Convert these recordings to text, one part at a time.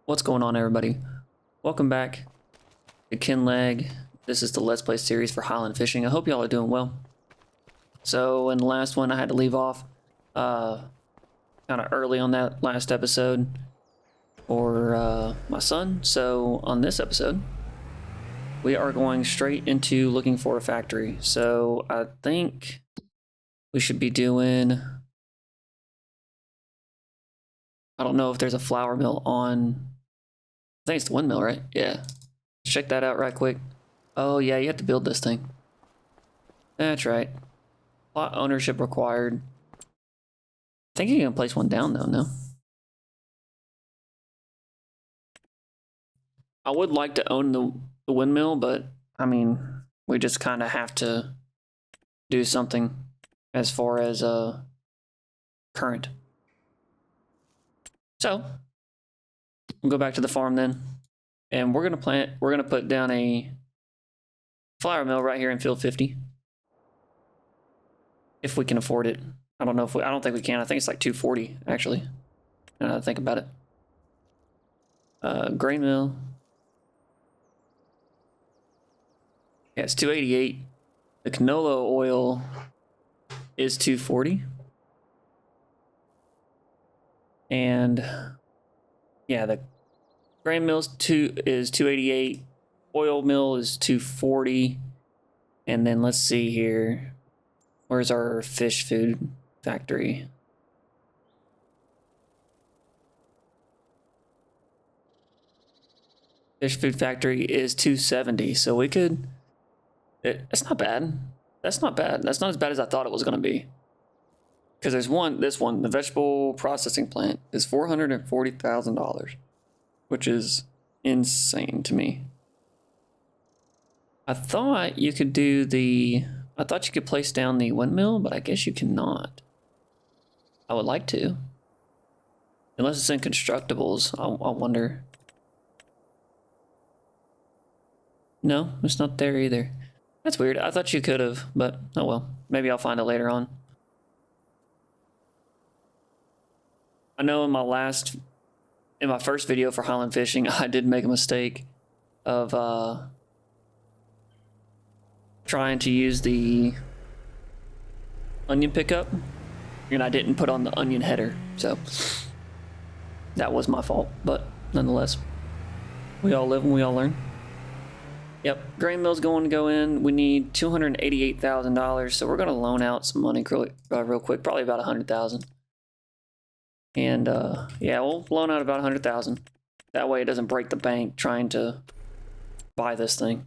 What's going on, everybody? Welcome back to Kinlaig. This is the Let's Play series for Highland fishing. I hope y'all are doing well. So in the last one, I had to leave off kind of early on that last episode for my son. So on this episode, we are going straight into looking for a factory. So I think we should be doing... I don't know if there's a flour mill on... I think it's the windmill, right? Yeah. Check that out right quick. Oh, yeah, you have to build this thing. That's right. Plot ownership required. I think you can place one down, though, no? I would like to own the windmill, but, I mean, we just kind of have to do something as far as current. So, we'll go back to the farm then, and we're gonna put down a flour mill right here in field 50. If we can afford it. I don't know if I don't think we can. I think it's like 240 actually. Now that I think about it. Grain mill. Yeah, it's 288. The canola oil is 240. And yeah, the grain mill is 288, oil mill is 240, and then let's see here. Where's our fish food factory? Fish food factory is 270, so we could... It's not bad. That's not bad. That's not as bad as I thought it was going to be. Because there's this one, the vegetable processing plant, is $440,000, which is insane to me. I thought you could I thought you could place down the windmill, but I guess you cannot. I would like to. Unless it's in constructibles, I wonder. No, it's not there either. That's weird. I thought you could have, but oh well. Maybe I'll find it later on. I know in my first video for Highland fishing, I did make a mistake of trying to use the onion pickup, and I didn't put on the onion header, so that was my fault, but nonetheless, we all live and we all learn. Yep, grain mill's going to go in. We need $288,000, so we're going to loan out some money real quick, probably about $100,000. And yeah, we'll loan out about $100,000. That way it doesn't break the bank trying to buy this thing.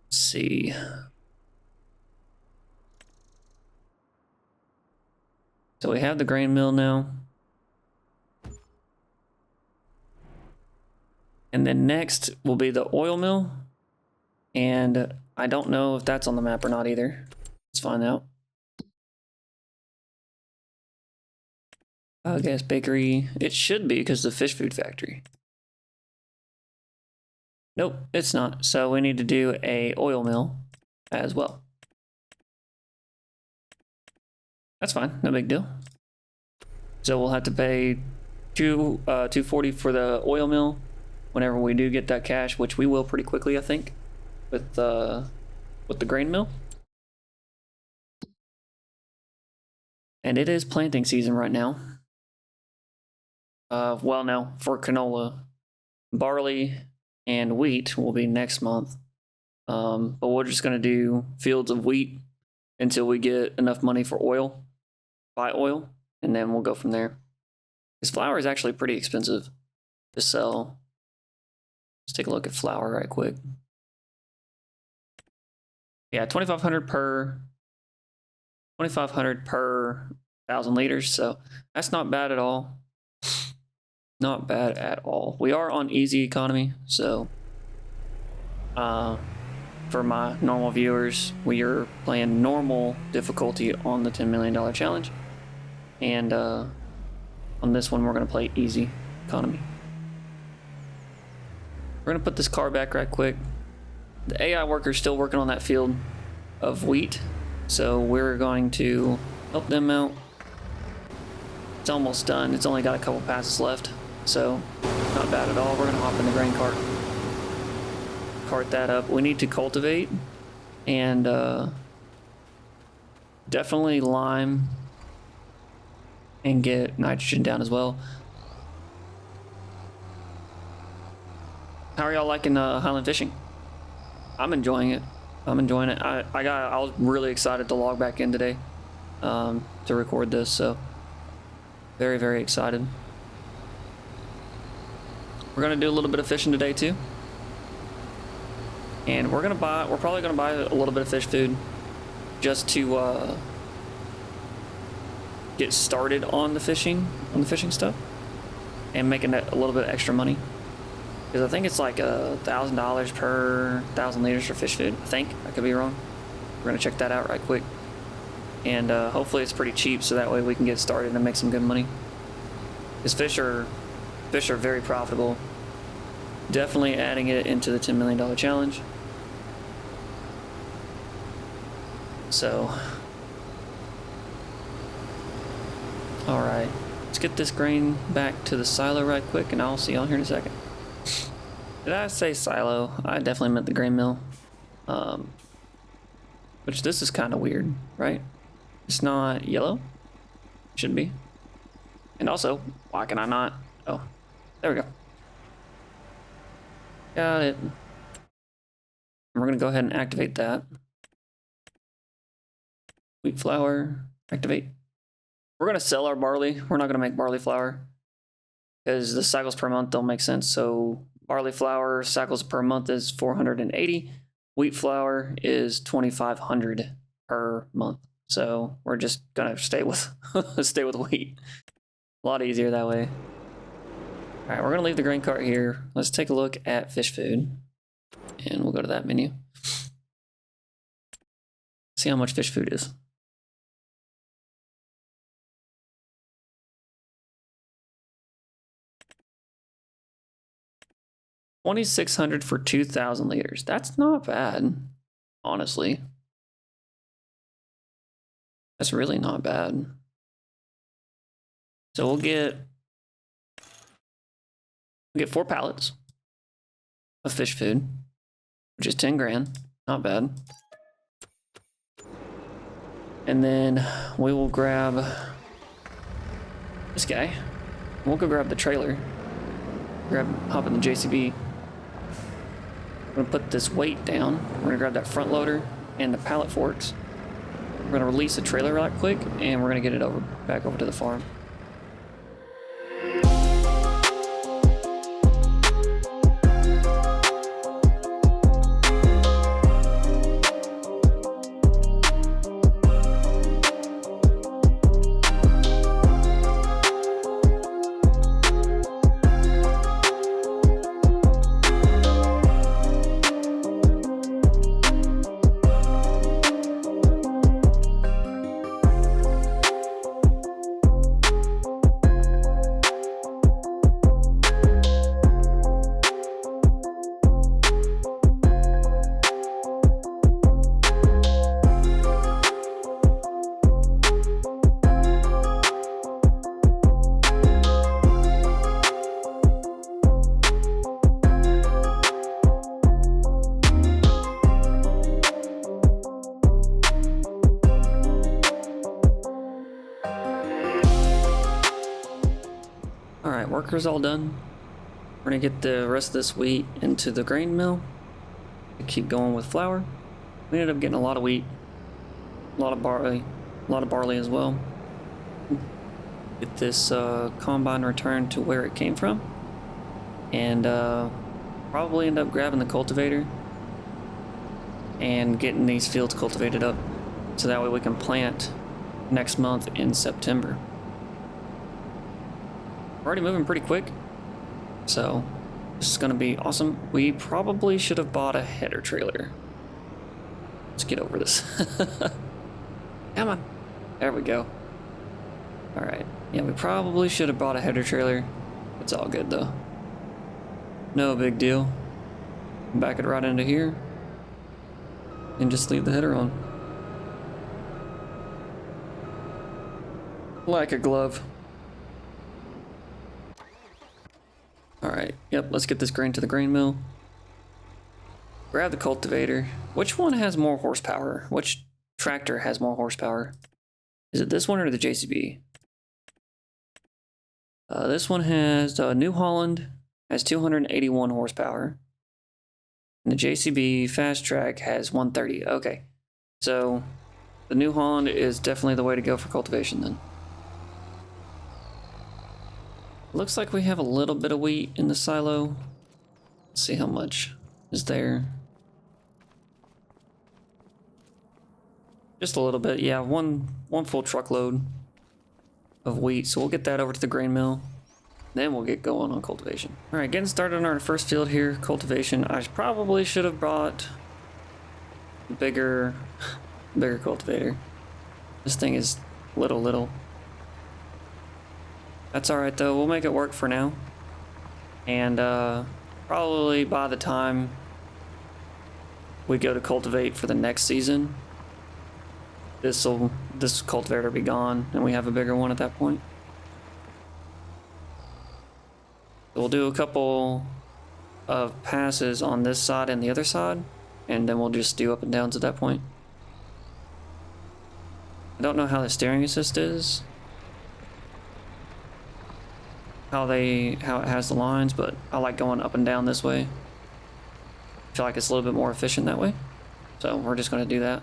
Let's see. So we have the grain mill now. And then next will be the oil mill. And I don't know if that's on the map or not either. Let's find out. I guess bakery, it should be because the fish food factory. Nope, it's not. So we need to do a oil mill as well. That's fine, no big deal. So we'll have to pay $240 for the oil mill whenever we do get that cash, which we will pretty quickly, I think, with the grain mill. And it is planting season right now. Well, no, for canola. Barley and wheat will be next month. But we're just going to do fields of wheat until we get enough money for oil, buy oil, and then we'll go from there. This flour is actually pretty expensive to sell. Let's take a look at flour right quick. Yeah, $2,500 per 1,000 liters, so that's not bad at all. Not bad at all. We are on easy economy, so for my normal viewers, we are playing normal difficulty on the $10 million challenge, and on this one we're going to play easy economy. We're going to put this car back right quick. The AI worker's still working on that field of wheat, so we're going to help them out. It's almost done. It's only got a couple passes left. So not bad at all. We're gonna hop in the grain cart, cart that up. We need to cultivate and definitely lime and get nitrogen down as well. How are y'all liking Highland fishing? I'm enjoying it. I'm enjoying it. I was really excited to log back in today to record this, so very, very excited. We're gonna do a little bit of fishing today too. And we're probably gonna buy a little bit of fish food just to get started on the fishing stuff and making a little bit of extra money. Because I think it's like $1,000 per 1,000 liters for fish food. I think. I could be wrong. We're gonna check that out right quick. And hopefully it's pretty cheap, so that way we can get started and make some good money. Because fish are very profitable. Definitely adding it into the $10 million challenge. So, all right, let's get this grain back to the silo right quick, and I'll see y'all here in a second. Did I say silo? I definitely meant the grain mill. Which this is kind of weird, right? It's not yellow. Should be. And also, why can I not? Oh, there we go. Got it. We're gonna go ahead and activate that. Wheat flour, activate. We're gonna sell our barley. We're not gonna make barley flour because the cycles per month don't make sense. So barley flour cycles per month is 480. Wheat flour is 2,500 per month. So we're just gonna stay with stay with wheat. A lot easier that way. All right, we're gonna leave the grain cart here. Let's take a look at fish food, and we'll go to that menu. See how much fish food is. $2,600 for 2,000 liters. That's not bad, honestly. That's really not bad. So we'll get 4 pallets of fish food, which is 10 grand. Not bad. And then we will grab this guy. We'll go grab the trailer. Hop in the JCB. We're gonna put this weight down. We're gonna grab that front loader and the pallet forks. We're gonna release the trailer right quick, and we're gonna get it back over to the farm. Workers all done. We're gonna get the rest of this wheat into the grain mill. Keep going with flour. We ended up getting a lot of wheat, a lot of barley as well. Get this combine returned to where it came from, and probably end up grabbing the cultivator and getting these fields cultivated up, so that way we can plant next month in September. We're already moving pretty quick, so this is gonna be awesome. We probably should have bought a header trailer. Let's get over this. Come on. There we go. All right. Yeah, we probably should have bought a header trailer. It's all good though. No big deal. Back it right into here and just leave the header on. Like a glove. Yep, let's get this grain to the grain mill. Grab the cultivator. Which one has more horsepower? Which tractor has more horsepower? Is it this one or the JCB? This one has, New Holland has 281 horsepower. And the JCB Fast Track has 130. Okay, so the New Holland is definitely the way to go for cultivation then. Looks like we have a little bit of wheat in the silo. Let's see how much is there. Just a little bit, yeah, one full truckload of wheat. So we'll get that over to the grain mill. Then we'll get going on cultivation. All right, getting started on our first field here, cultivation. I probably should have bought a bigger cultivator. This thing is little. That's all right though, we'll make it work for now. And probably by the time we go to cultivate for the next season, this cultivator will be gone and we have a bigger one at that point. We'll do a couple of passes on this side and the other side, and then we'll just do up and downs at that point. I don't know how the steering assist is, how it has the lines, but I like going up and down this way. I feel like it's a little bit more efficient that way, so we're just going to do that.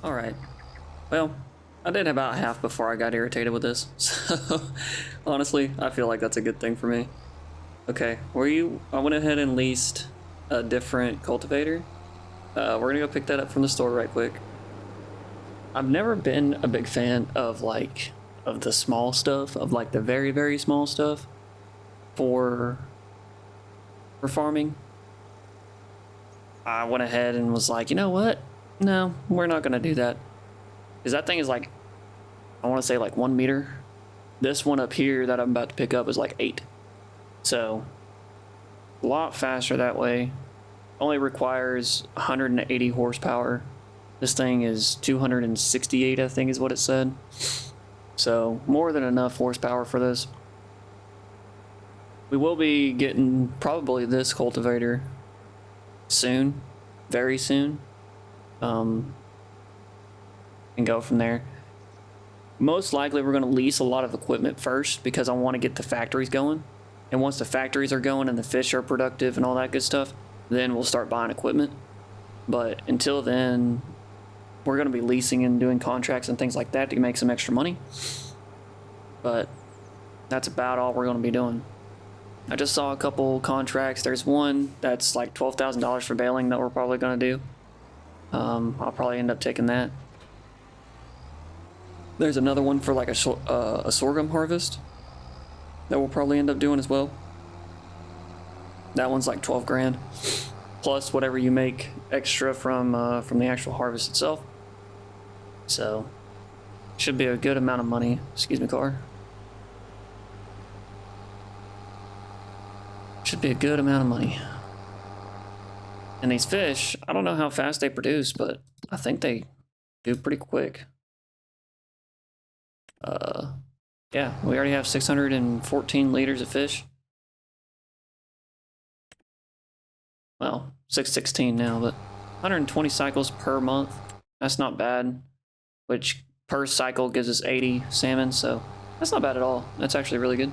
Alright, well, I did about half before I got irritated with this, so honestly, I feel like that's a good thing for me. Okay, I went ahead and leased a different cultivator. We're gonna go pick that up from the store right quick. I've never been a big fan of the small stuff, of like the very, very small stuff for farming. I went ahead and was like, you know what? No, we're not gonna do that. Because that thing is like, I want to say like 1 meter. This one up here that I'm about to pick up is like 8. So, a lot faster that way. Only requires 180 horsepower. This thing is 268, I think is what it said. So, more than enough horsepower for this. We will be getting probably this cultivator soon, very soon. And go from there. Most likely we're going to lease a lot of equipment first because I want to get the factories going. And once the factories are going and the fish are productive and all that good stuff, then we'll start buying equipment. But until then, we're going to be leasing and doing contracts and things like that to make some extra money. But that's about all we're going to be doing. I just saw a couple contracts. There's one that's like $12,000 for baling that we're probably going to do. I'll probably end up taking that. There's another one for like a sorghum harvest that we'll probably end up doing as well. That one's like 12 grand, plus whatever you make extra from the actual harvest itself. So, should be a good amount of money. Excuse me, car. Should be a good amount of money. And these fish, I don't know how fast they produce, but I think they do pretty quick. Yeah, we already have 614 liters of fish. Well, 616 now, but 120 cycles per month. That's not bad, which per cycle gives us 80 salmon, so that's not bad at all. That's actually really good.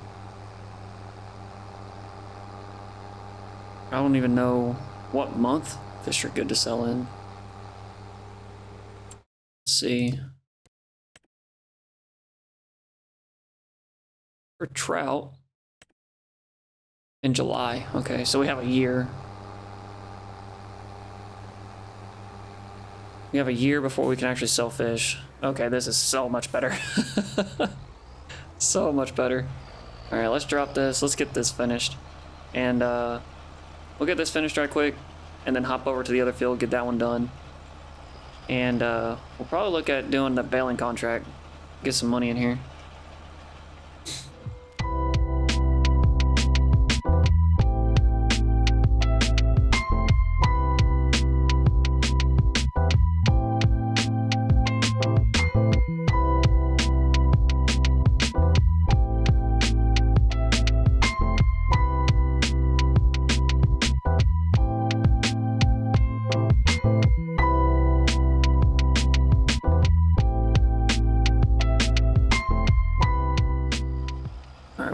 I don't even know what month fish are good to sell in. Let's see. For trout in July. Okay, so we have a year. We have a year before we can actually sell fish. Okay, this is so much better. So much better. All right, let's drop this. Let's get this finished. And we'll get this finished right quick and then hop over to the other field, get that one done. And we'll probably look at doing the baling contract, get some money in here.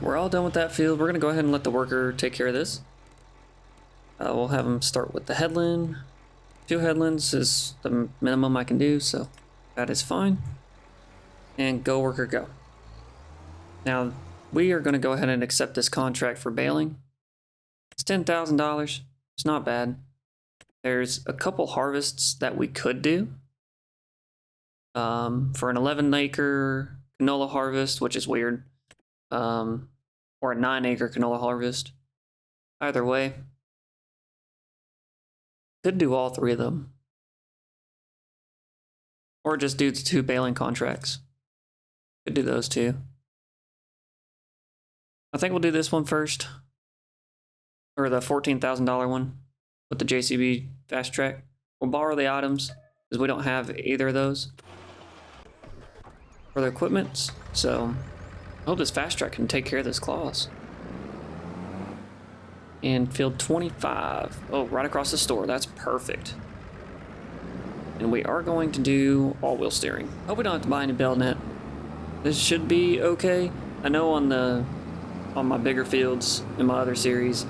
We're all done with that field. We're gonna go ahead and let the worker take care of this. We'll have him start with the headland. 2 headlands is the minimum I can do, so that is fine. And go worker go. Now we are gonna go ahead and accept this contract for baling. It's $10,000. It's not bad. There's a couple harvests that we could do. For an 11-acre canola harvest, which is weird. Or a 9-acre canola harvest. Either way, could do all 3 of them. Or just do the 2 baling contracts. Could do those 2. I think we'll do this one first. Or the $14,000 one with the JCB fast track. We'll borrow the items because we don't have either of those for the equipment. So I hope this fast track can take care of this clause. And field 25. Oh, right across the store. That's perfect. And we are going to do all-wheel steering. Hope we don't have to buy any bell net. This should be okay. I know on my bigger fields in my other series,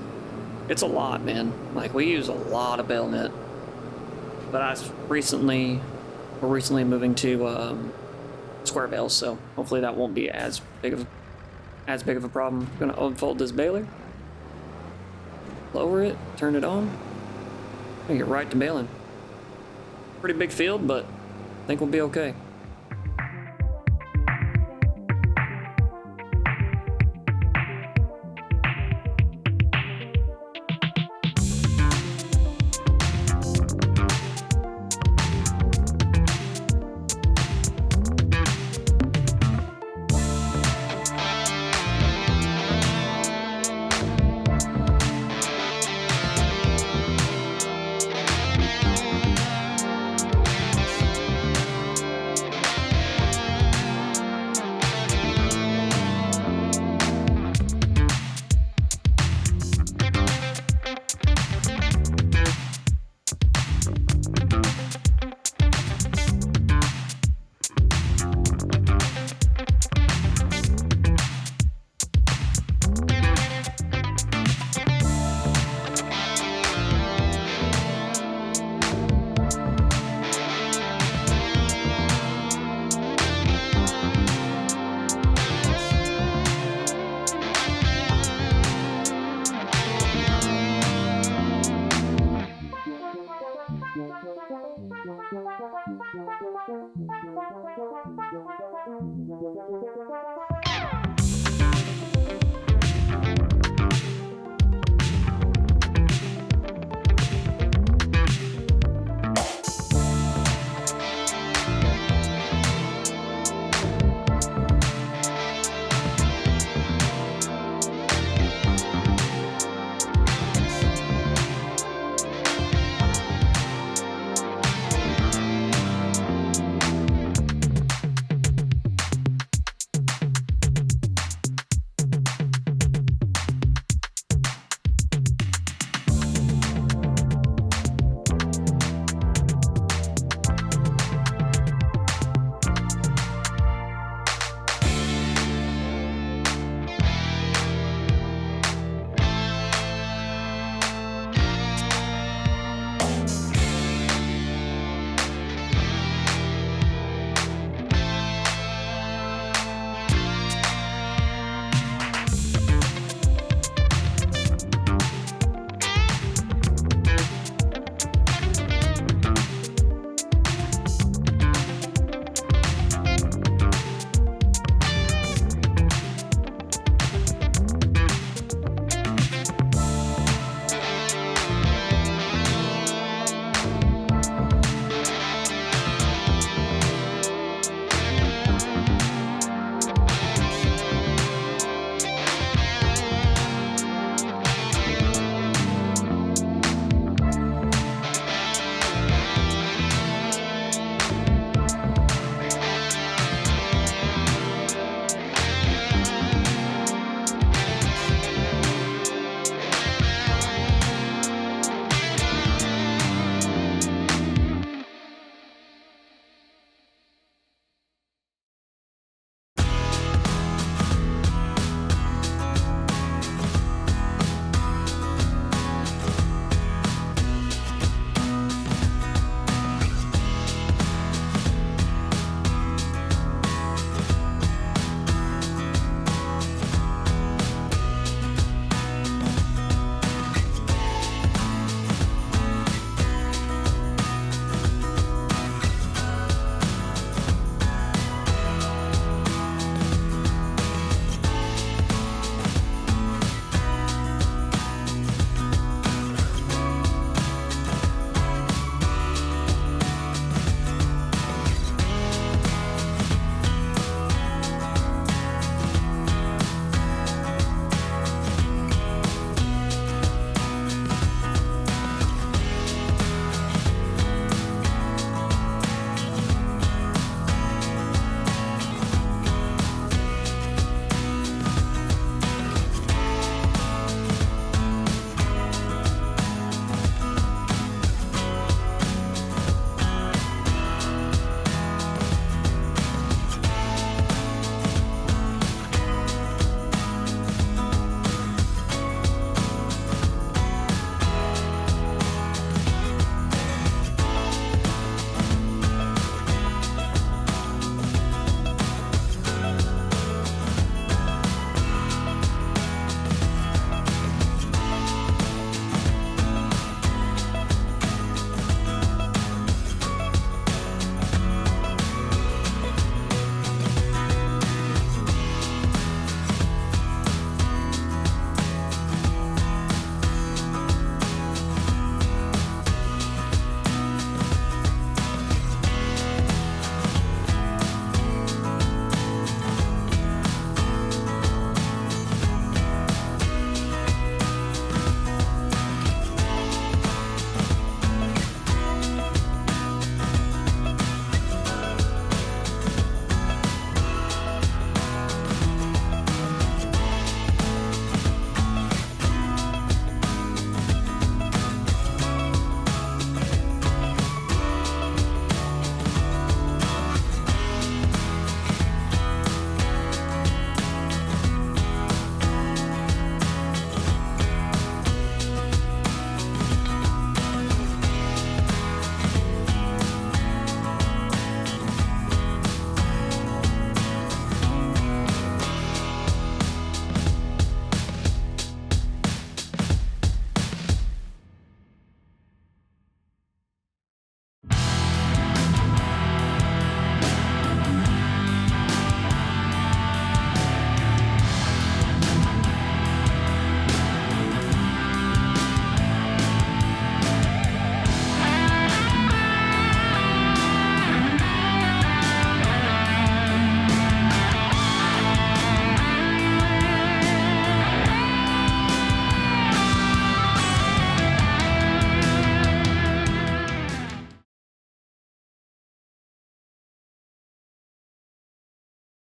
it's a lot, man. Like, we use a lot of bell net. But we're recently moving to square bales, so hopefully that won't be as big of a problem. I'm gonna unfold this baler, lower it, turn it on, and get right to baling. Pretty big field, but I think we'll be okay.